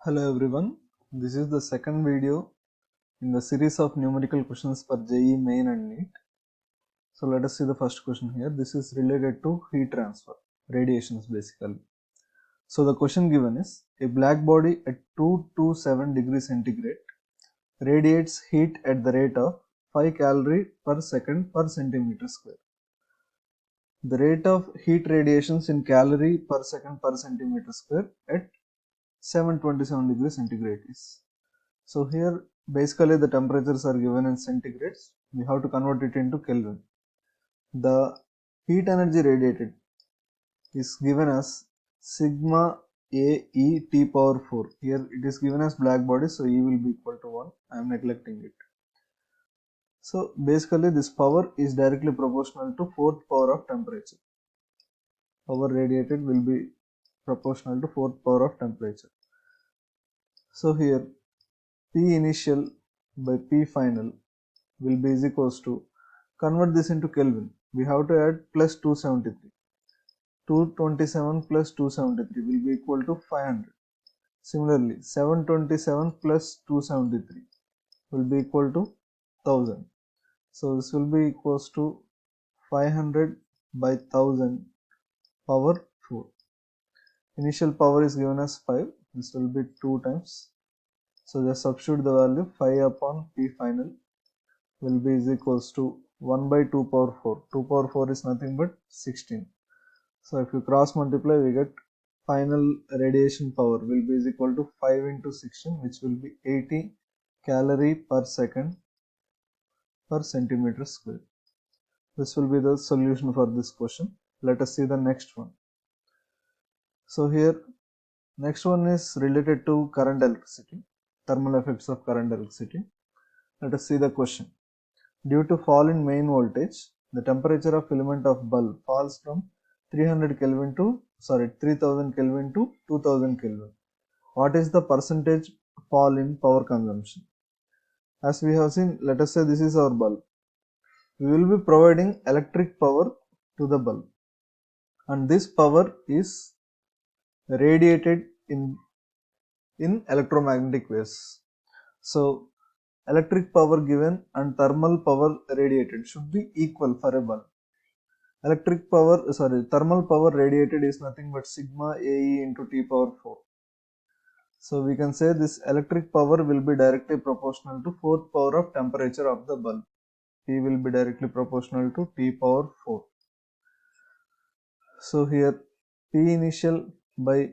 Hello everyone, this is the second video in the series of numerical questions for JEE Main and NEET. So let us see the first question here. This is related to heat transfer, radiations basically. So the question given is, a black body at 227 degrees centigrade radiates heat at the rate of 5 calorie per second per centimeter square. The rate of heat radiations in calorie per second per centimeter square at 727 degrees centigrade is. So here basically the temperatures are given in centigrades. We have to convert it into Kelvin. The heat energy radiated is given as sigma AE T power 4. Here it is given as black body, so E will be equal to 1. I am neglecting it. So basically this power is directly proportional to fourth power of temperature. Power radiated will be proportional to fourth power of temperature. So here P initial by P final will be is equals to, convert this into Kelvin, we have to add plus 273. 227 plus 273 will be equal to 500. Similarly, 727 plus 273 will be equal to 1000. So this will be equals to 500 by 1000 power 4. Initial power is given as 5. This will be 2 times. So just substitute the value 5 upon P final will be is equals to 1 by 2 power 4. 2 power 4 is nothing but 16. So if you cross multiply, we get final radiation power will be is equal to 5 into 16, which will be 80 calorie per second per centimeter square. This will be the solution for this question. Let us see the next one. So here next one is related to current electricity, thermal effects of current electricity. Let us see the question. Due to fall in main voltage, the temperature of filament of bulb falls from 3000 Kelvin to 2000 Kelvin. What is the percentage fall in power consumption? As we have seen, let us say this is our bulb. We will be providing electric power to the bulb, and this power is radiated in electromagnetic waves. So electric power given and thermal power radiated should be equal for a bulb. Thermal power radiated is nothing but sigma AE into T power 4. So we can say this electric power will be directly proportional to fourth power of temperature of the bulb. P will be directly proportional to T power 4. So here P initial by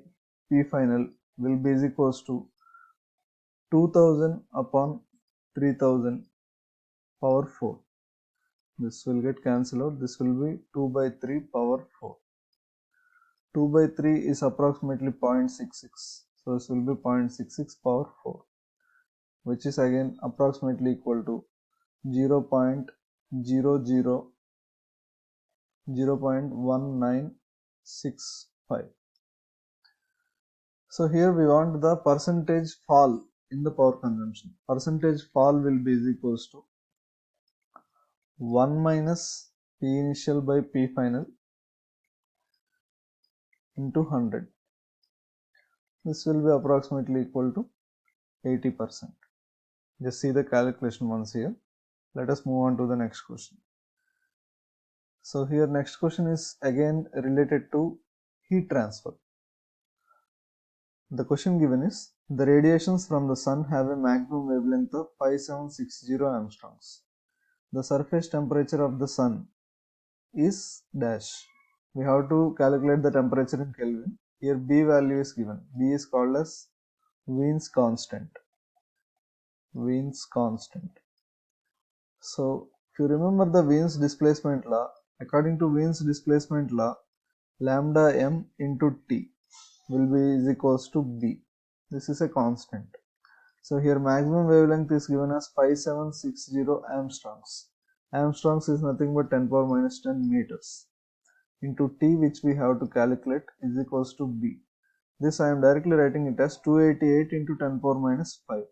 P final will be is equals to 2000 upon 3000 power 4. This will get cancelled out. This will be 2 by 3 power 4. 2 by 3 is approximately 0.66. So this will be 0.66 power 4, which is again approximately equal to 0.1965. So here we want the percentage fall in the power consumption. Percentage fall will be is equals to 1 minus P initial by P final into 100. This will be approximately equal to 80%. Just see the calculation once here. Let us move on to the next question. So here next question is again related to heat transfer. The question given is, the radiations from the sun have a maximum wavelength of 5760 angstroms. The surface temperature of the sun is dash. We have to calculate the temperature in Kelvin. Here B value is given. B is called as Wien's constant. Wien's constant. So if you remember the Wien's displacement law, according to Wien's displacement law, lambda m into T will be is equals to B. This is a constant. So here maximum wavelength is given as 5760 angstroms. Angstroms is nothing but 10 power minus 10 meters into T, which we have to calculate, is equals to B. This I am directly writing it as 288 into 10 power minus 5.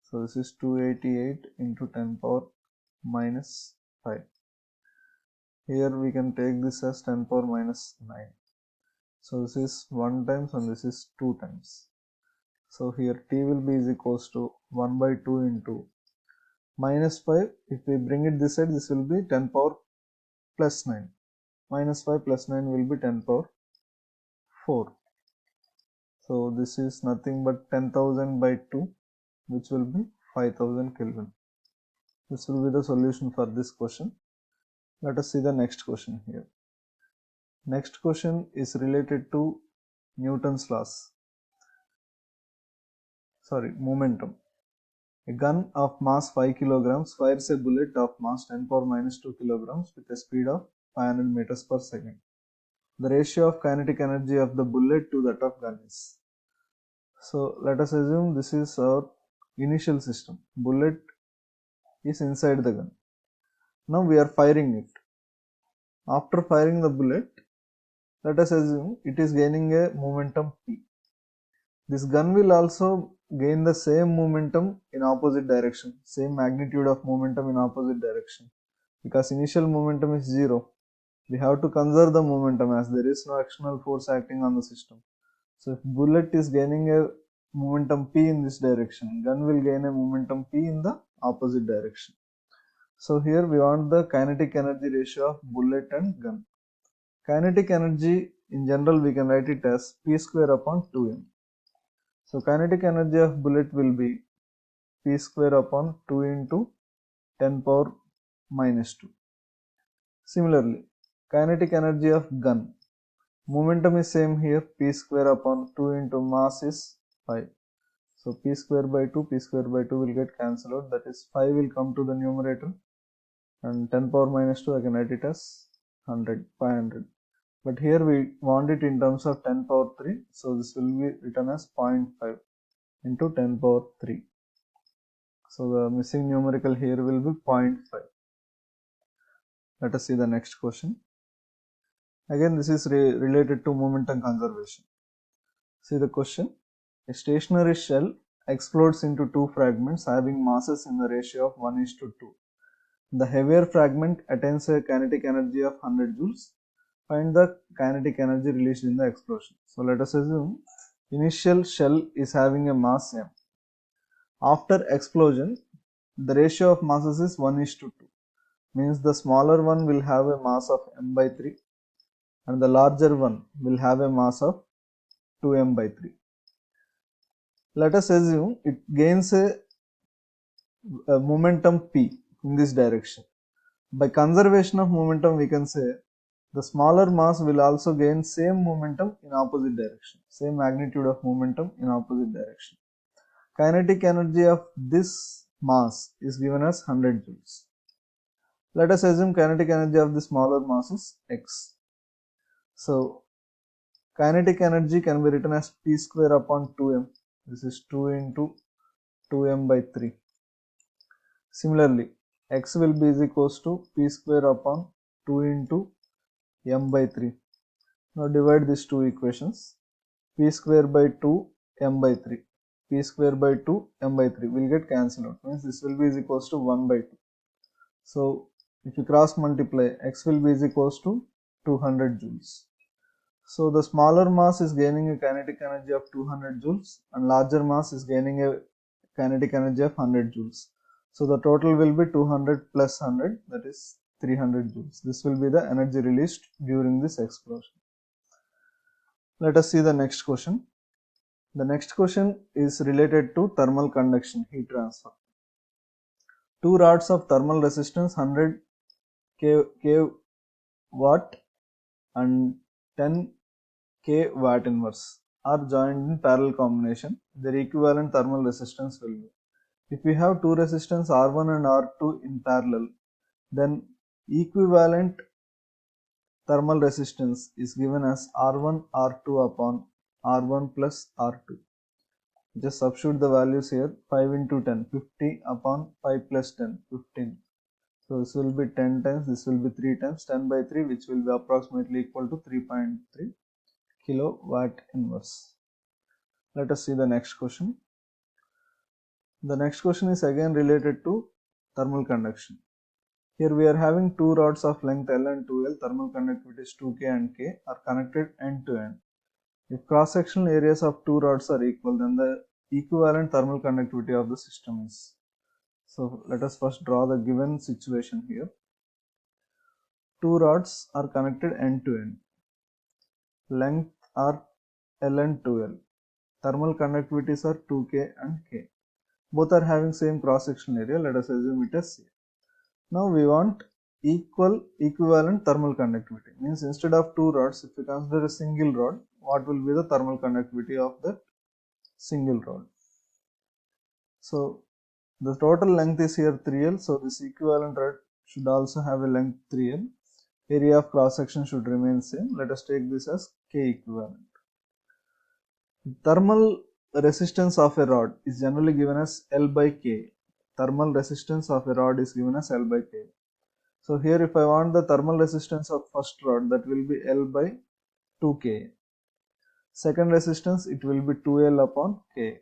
So this is 288 into 10 power minus 5. Here we can take this as 10 power minus 9. So this is 1 times and this is 2 times. So here T will be is equals to 1 by 2 into minus 5. If we bring it this side, this will be 10 power plus 9. Minus 5 plus 9 will be 10 power 4. So this is nothing but 10,000 by 2, which will be 5000 Kelvin. This will be the solution for this question. Let us see the next question here. Next question is related to Newton's laws. Momentum. A gun of mass 5 kilograms fires a bullet of mass 10 power minus 2 kilograms with a speed of 500 meters per second. The ratio of kinetic energy of the bullet to that of gun is. So let us assume this is our initial system. Bullet is inside the gun. Now we are firing it. After firing the bullet, let us assume it is gaining a momentum p. This gun will also gain the same momentum in opposite direction, same magnitude of momentum in opposite direction. Because initial momentum is 0, we have to conserve the momentum as there is no external force acting on the system. So if bullet is gaining a momentum p in this direction, gun will gain a momentum p in the opposite direction. So here we want the kinetic energy ratio of bullet and gun. Kinetic energy in general we can write it as p square upon 2m. So kinetic energy of bullet will be p square upon 2 into 10 power minus 2. Similarly, kinetic energy of gun. Momentum is same here, p square upon 2 into mass is 5. So p square by 2 will get cancelled out, that is 5 will come to the numerator, and 10 power minus 2 I can write it as 500. But here we want it in terms of 10 power 3, so this will be written as 0.5 into 10 power 3. So the missing numerical here will be 0.5. Let us see the next question. Again, this is related to momentum conservation. See the question. A stationary shell explodes into two fragments having masses in the ratio of 1:2. The heavier fragment attains a kinetic energy of 100 joules. Find the kinetic energy released in the explosion. So let us assume initial shell is having a mass m. After explosion, the ratio of masses is 1:2. Means the smaller one will have a mass of m by 3 and the larger one will have a mass of 2m by 3. Let us assume it gains a momentum p in this direction. By conservation of momentum, we can say the smaller mass will also gain same momentum in opposite direction, same magnitude of momentum in opposite direction. Kinetic energy of this mass is given as 100 joules. Let us assume kinetic energy of the smaller mass is x. So kinetic energy can be written as p square upon 2m. This is 2 into 2m by 3. Similarly, x will be is equals to p square upon 2 into m by 3. Now divide these two equations. P square by 2 m by 3. P square by 2 m by 3 will get cancelled out. Means this will be is equals to 1 by 2. So if you cross multiply, x will be is equals to 200 joules. So the smaller mass is gaining a kinetic energy of 200 joules and larger mass is gaining a kinetic energy of 100 joules. So the total will be 200 plus 100, that is 300 joules. This will be the energy released during this explosion. Let us see the next question. The next question is related to thermal conduction, heat transfer. Two rods of thermal resistance 100 k watt and 10 k watt inverse are joined in parallel combination. Their equivalent thermal resistance will be. If we have two resistance R1 and R2 in parallel, then equivalent thermal resistance is given as R1 R2 upon R1 plus R2. Just substitute the values here. 5 into 10, 50 upon 5 plus 10, 15. So this will be 10 times, this will be 3 times, 10 by 3, which will be approximately equal to 3.3 kilowatt inverse. Let us see the next question. The next question is again related to thermal conduction. Here we are having two rods of length L and 2L, thermal conductivity is 2K and K, are connected end to end. If cross-sectional areas of two rods are equal, then the equivalent thermal conductivity of the system is. So let us first draw the given situation here. Two rods are connected end to end. Length are L and 2L. Thermal conductivities are 2K and K. Both are having same cross sectional area. Let us assume it as C. Now we want equivalent thermal conductivity. Means instead of two rods, if we consider a single rod, what will be the thermal conductivity of that single rod? So the total length is here 3L. So this equivalent rod should also have a length 3L. Area of cross section should remain same. Let us take this as K equivalent. Thermal resistance of a rod is generally given as L by K. Thermal resistance of a rod is given as L by K. So here if I want the thermal resistance of first rod, that will be L by 2K. Second resistance, it will be 2L upon K.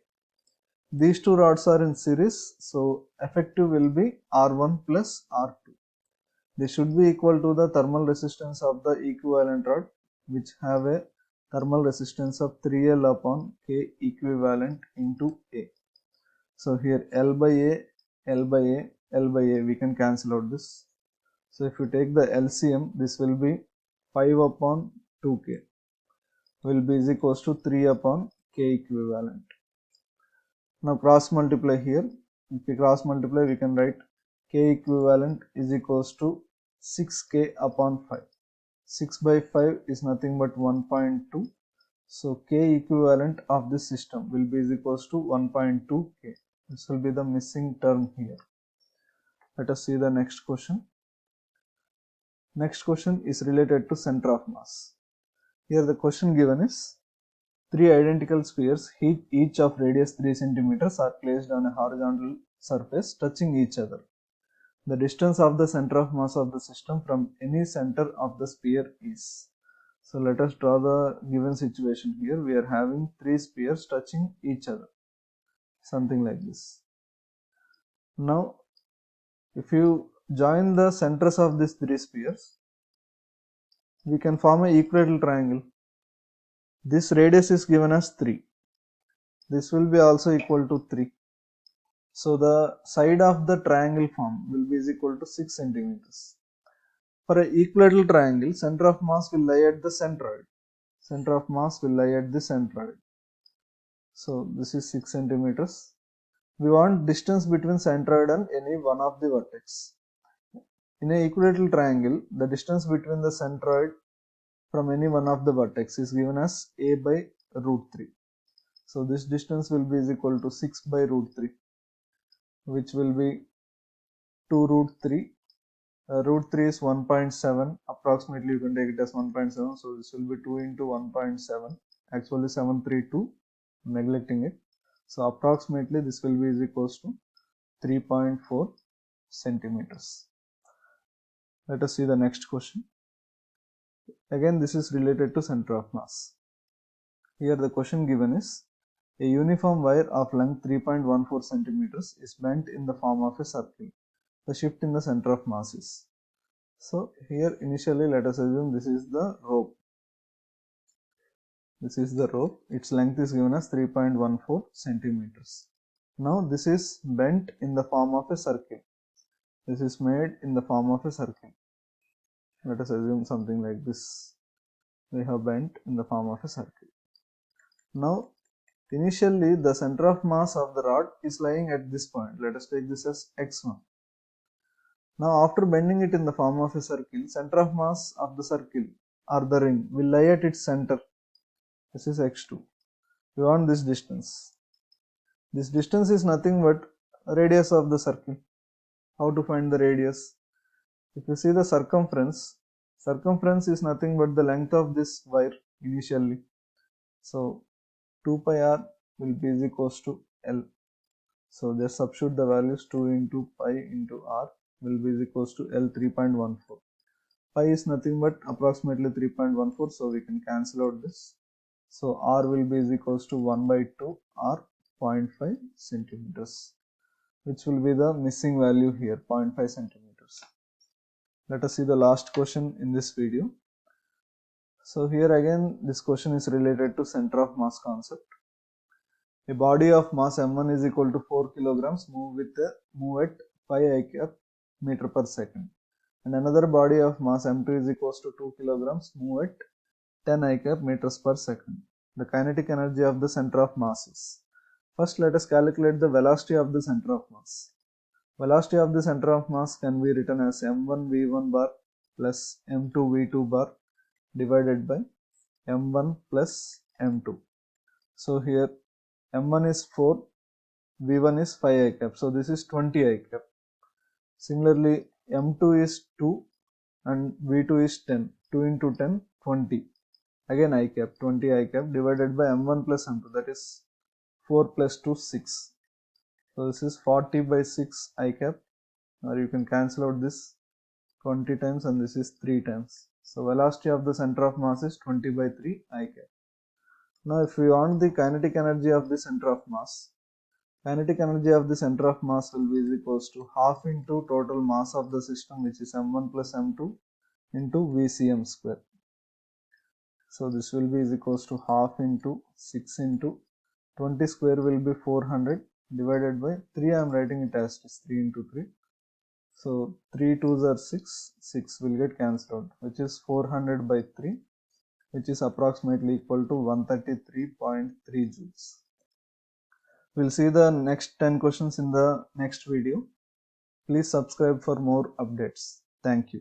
These two rods are in series, so effective will be R1 plus R2. This should be equal to the thermal resistance of the equivalent rod, which have a thermal resistance of 3L upon K equivalent into A. So here L by A, L by A, L by A, we can cancel out this. So if you take the LCM, this will be 5 upon 2K will be is equals to 3 upon K equivalent. Now cross multiply here. If we cross multiply, we can write K equivalent is equals to 6K upon 5. 6 by 5 is nothing but 1.2. So K equivalent of this system will be is equals to 1.2 K. This will be the missing term here. Let us see the next question. Next question is related to center of mass. Here the question given is three identical spheres, each of radius 3 cm, are placed on a horizontal surface touching each other. The distance of the center of mass of the system from any center of the sphere is. So let us draw the given situation here. We are having three spheres touching each other, something like this. Now if you join the centers of these three spheres, we can form an equilateral triangle. This radius is given as 3. This will be also equal to 3. So the side of the triangle form will be is equal to 6 centimeters. For an equilateral triangle, center of mass will lie at the centroid. Center of mass will lie at the centroid. So this is 6 centimeters. We want distance between centroid and any one of the vertex. In an equilateral triangle, the distance between the centroid from any one of the vertex is given as a by root 3. So this distance will be is equal to 6 by root 3, which will be 2 root 3. Root 3 is 1.7. Approximately you can take it as 1.7. So this will be 2 into 1.7. Actually 732. Neglecting it. So approximately this will be is equals to 3.4 centimeters. Let us see the next question. Again, this is related to center of mass. Here the question given is a uniform wire of length 3.14 centimeters is bent in the form of a circle. The shift in the center of mass is. So here initially let us assume this is the rope. This is the rope. Its length is given as 3.14 centimeters. Now this is bent in the form of a circle. This is made in the form of a circle. Let us assume something like this. We have bent in the form of a circle. Now initially the center of mass of the rod is lying at this point. Let us take this as x1. Now after bending it in the form of a circle, center of mass of the circle or the ring will lie at its center. This is x2. We want this distance. This distance is nothing but radius of the circle. How to find the radius? If you see the circumference is nothing but the length of this wire initially. So 2 pi r will be is equals to L. So just substitute the values. 2 into pi into r will be is equals to L 3.14. Pi is nothing but approximately 3.14, so we can cancel out this. So r will be is equals to 1 by 2 r 0.5 centimeters, which will be the missing value here, 0.5 centimeters. Let us see the last question in this video. So here again this question is related to center of mass concept. A body of mass m1 is equal to 4 kilograms move at 5 I cap meter per second, and another body of mass m2 is equals to 2 kilograms move at 10 I cap meters per second. The kinetic energy of the center of mass is. First, let us calculate the velocity of the center of mass. Velocity of the center of mass can be written as m1 v1 bar plus m2 v2 bar divided by m1 plus m2. So here m1 is 4, v1 is 5 I cap, so this is 20 I cap. Similarly, m2 is 2 and v2 is 10. 2 into 10, 20. Again I cap, 20 I cap divided by m1 plus m2, that is 4 plus 2, 6. So this is 40 by 6 I cap, or you can cancel out this 20 times and this is 3 times. So velocity of the center of mass is 20 by 3 I cap. Now if we want the kinetic energy of the center of mass, kinetic energy of the center of mass will be equals to half into total mass of the system, which is m1 plus m2 into vcm square. So this will be equals to half into 6 into 20 square will be 400 divided by 3. I am writing it as 3 into 3. So 3 2s are 6, 6 will get cancelled out, which is 400 by 3, which is approximately equal to 133.3 joules. We'll see the next 10 questions in the next video. Please subscribe for more updates. Thank you.